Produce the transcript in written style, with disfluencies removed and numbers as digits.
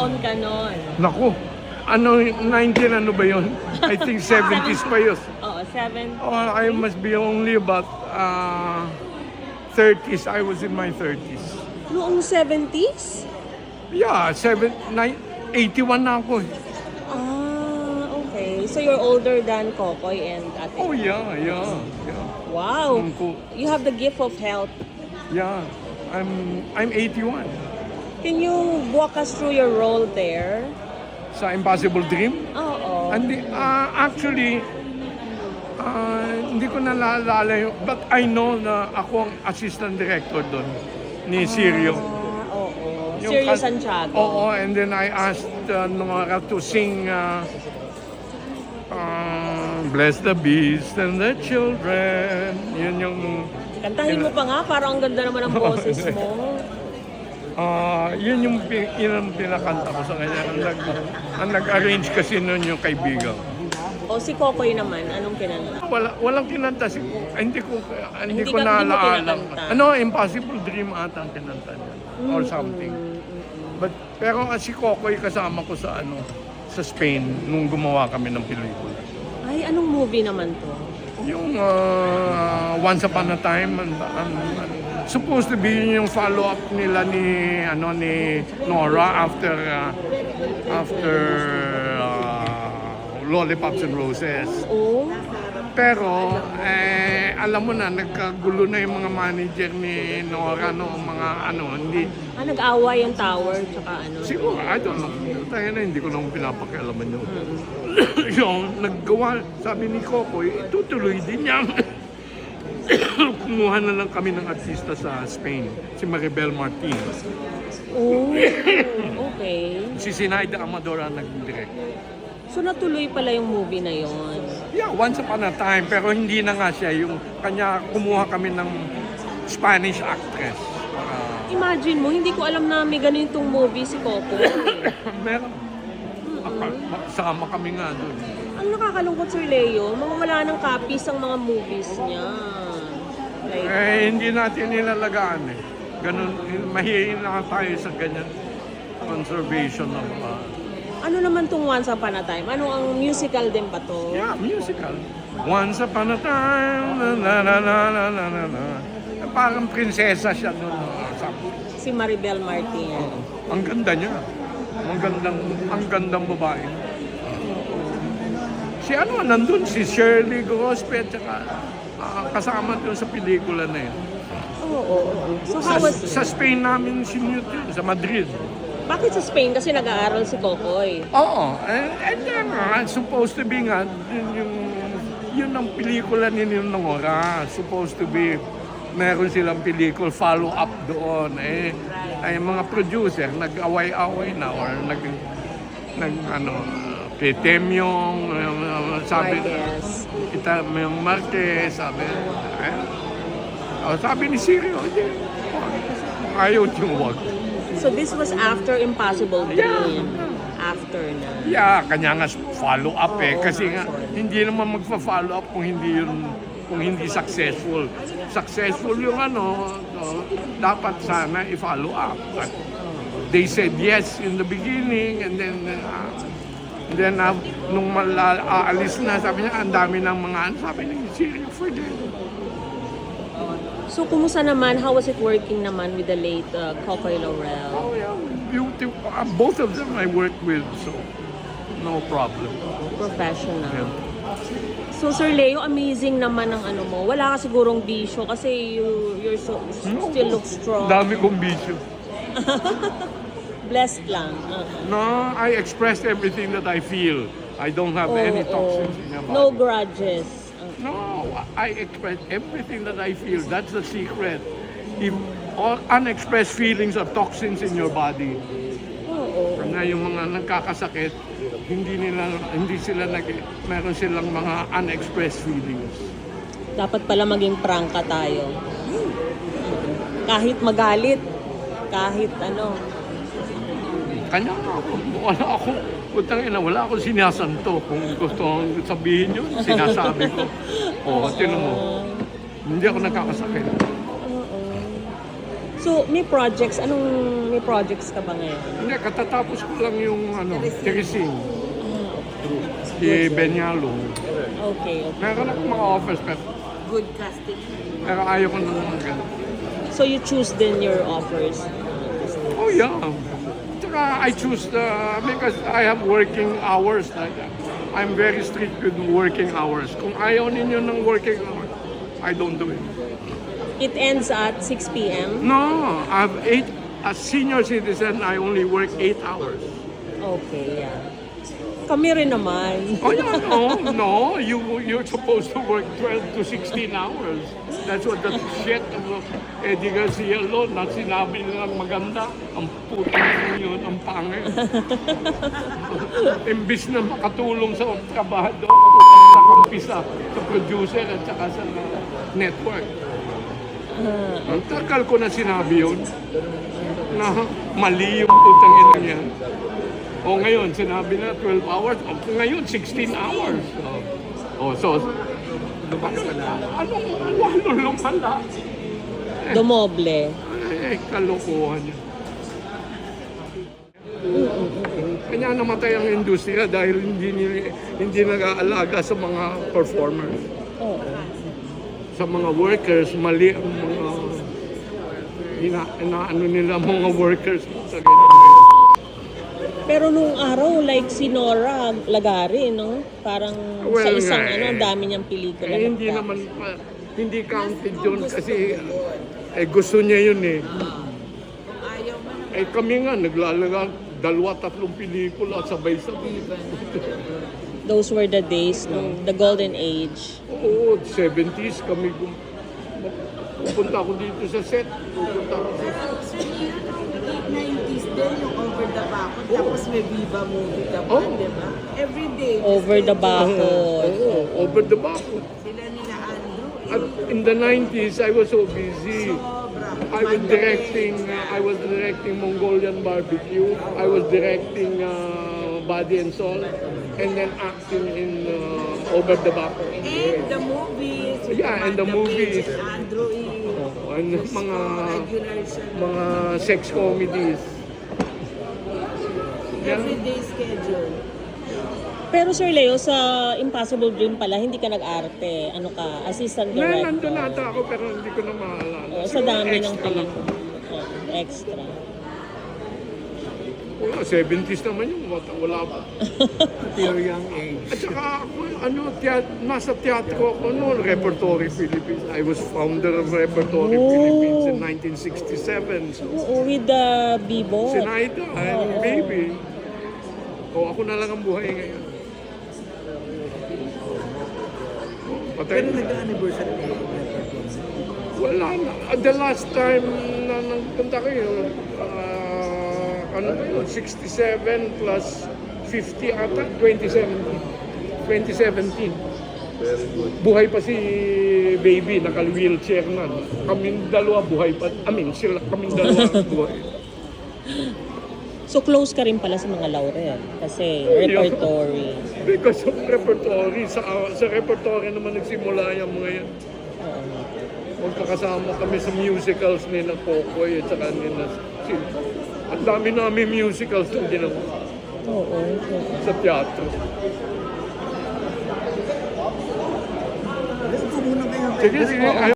taon ka nun? Naku, ano, 19 ano ba yun? I think 70s pa yun. Oo, 7. Oh, I must be only about 30s. I was in my 30s. Noong 70s? Yeah, 81 na ako eh. Okay. So you're older than Kokoy and Ate. Oh yeah. Wow. Cool. You have the gift of health. Yeah, I'm 81. Can you walk us through your role there? Sa Impossible Dream? Oo. Actually, hindi ko naalala yun, but I know na ako ang assistant director doon ni Sirio. Oo. Yung Sergio kan- Santiago. Oo, and then I asked Nora to sing Bless the Beast and the Children. Yun yung... Kantahin mo pa nga, parang ang ganda naman ang boses mo. Yun yung pinakanta ko sa kanya. Ang nag-arrange kasi nun yung kaibigan. O si Kokoy naman, anong kinanta? Walang kinanta. Hindi ko Hindi mo naalala. kinakanta. Impossible Dream ata ang kinanta niya. Or something. Pero si Kokoy kasama ko sa Spain nung gumawa kami ng pelikula. Ay, anong movie naman to? Yung Once Upon a Time, supposed to be yung follow-up nila ni Nora after Lollipops and Roses. Oh, Pero, alam mo na, nagkagulo na yung mga manager ni Nora, hindi. nag-away yung tower, tsaka ano. Siguro, I don't know. Tayo na, hindi ko naman pinapakialaman yun. Yung naggawa, sabi ni Kokoy, itutuloy din niya. Kumuha na lang kami ng artista sa Spain, si Maribel Martinez. Oh, okay. Si Sinaida Amador ang nag-direct. So natuloy pala yung movie na yon. Yeah, Once Upon a Time, pero hindi na nga siya. Yung kanya, kumuha kami ng Spanish actress. Imagine mo, hindi ko alam na may ganitong movie si Coco. Meron. Sama kami nga doon. Ang nakakalungkot, Sir Leo, mawawala ng copies ang mga movies niya. Like, Hindi natin nilalagaan eh. Ganun, mahihina tayo sa ganyan conservation of... ano naman tong Once Upon a Time? Ano ang musical din ba to? yeah, musical. Once Upon a Time, na na na na na na na. Parang prinsesa siya noon. Si Maribel Martinez. Ang ganda niya. Ang gandang babae. Si nandun, si Shirley Gospe, at saka kasama doon sa pelikula na yun. Oo. So how was... Sa Spain namin sinute yun, sa Madrid. Bakit sa Spain? Kasi nag-aaral si Kokoy. Oo. And then, supposed to be nga, yun ang pelikula ni Nora. Supposed to be, meron silang pelikula, follow-up doon. Ay mga producer, nag-away-away na, or Temyong, sabi, yung Marquez, sabi ni Sirio, ayaw yung wag. So this was after Impossible Dream. After na. Yeah, kanya nga follow-up kasi nga, hindi naman magpa-follow-up kung hindi successful. Successful yung dapat sana i-follow up. But they said yes in the beginning, and then nung aalis na, sabi niya, ang dami ng mga sabi niya, Sirio, forget. So, kumusta naman? How was it working naman with the late Kokoy Laurel? Oh, yeah, beautiful. Both of them I worked with, so no problem. Professional. Yeah. So, Sir Leo, amazing naman ang mo. Wala ka sigurong bisyo kasi you're still look strong. Dami kong bisyo. Blessed lang. No, I expressed everything that I feel. I don't have any toxins in my body. No grudges. No, I express everything that I feel. That's the secret. If all unexpressed feelings are toxins in your body, na yung mga nagkakasakit, meron silang mga unexpressed feelings. Dapat pala maging prangka tayo. Kahit magalit, kahit Kanya wala akong sinasanto. Kung gusto kong sabihin yun, sinasabi ko. Tinan mo, hindi ako nagkakasakit. So, may projects. May projects ka ba ngayon? Hindi, katatapos ko lang yung Teresing. Si Benyalo. Okay. Meron akong mga offers, Good casting. pero ayaw ko nang gano'n. So, you choose then your offers? Oh yeah. Tsaka I choose because I have working hours. I'm very strict with working hours. Kung ayaw ninyo ng working hours, I don't do it. It ends at 6 p.m.? No, as senior citizen, I only work 8 hours. Okay, yeah. Kami rin naman. Oh yeah, no, you're supposed to work 12 to 16 hours. That's what the shit of Eddie Garcia law na sinabi nilang maganda. Ang putang yun, ang pangit. Imbis na makatulong sa trabahador, nakampi sa producer at saka sa network. Ang tagal ko na sinabi yun na mali yung putang ina niya. O ngayon, sinabi na 12 hours. O ngayon, 16 hours. So anong lumala? Domoble. Kalokohan niya. Kanya namatay ang industriya dahil hindi nag-aalaga sa mga performers. Oo. Sa mga workers, mali ang mga inaano nila mga workers sa ganyan. Pero nung araw, like si Nora Lagari, no? Parang sa Well, isang nga, ang dami niyang pelikula. Hindi naman, hindi counted yun kasi gusto niya yun eh. Ayaw man. Kami nga, naglalaga 2-3 pelikula sabay-sabay. Those were the days, no? The golden age. Oo, 70s kami pupunta ako dito sa set. Pupunta ako sa So, late 90s din yung Over the Bacon. Tapos may Viva Movie ka pa, di ba? Every day. Over the Bacon. Oo, over the back. Sila nila Andrew. At in the 90s, I was so busy. Sobra. I was directing Mongolian Barbecue. I was directing Body and Soul. And then acting in Over the Back. And the movies. Yeah, and the movies. Andrew And mga regular siya. mga sex comedies. Everyday schedule. Pero Sir Leo, sa Impossible Dream pala, hindi ka nag-arte. Ano ka? Assistant director. Nandun ata ako pero hindi ko na maalala. Sa dami ng Extra lang. pelikula. Extra. Wala, 70s naman yun. Wala pa. Your young age. At saka ako, nasa teatro ako noon, Repertory Philippines. I was founder of Repertory Philippines in 1967. So, Oo, with the Bibo. Sinaida, and baby. O ako na lang ang buhay ngayon. Patay Pero na. nag-anniversary na yung Wala na. The last time na nagpunta kayo, 67 plus 50 ata, 2017. Buhay pa si baby, naka-wheelchair na. Kaming dalawa buhay pa. Kaming dalawa buhay. So close ka rin pala sa mga laurel. Kasi repertory. Because of repertory. Sa repertory naman nagsimula yung mga yan. Magkakasama kami sa musicals ni na Pocoy at saka ni na Silva. Ang dami namin musicals na ginawa Oo. sa teatro. Gusto muna kayo. Sige,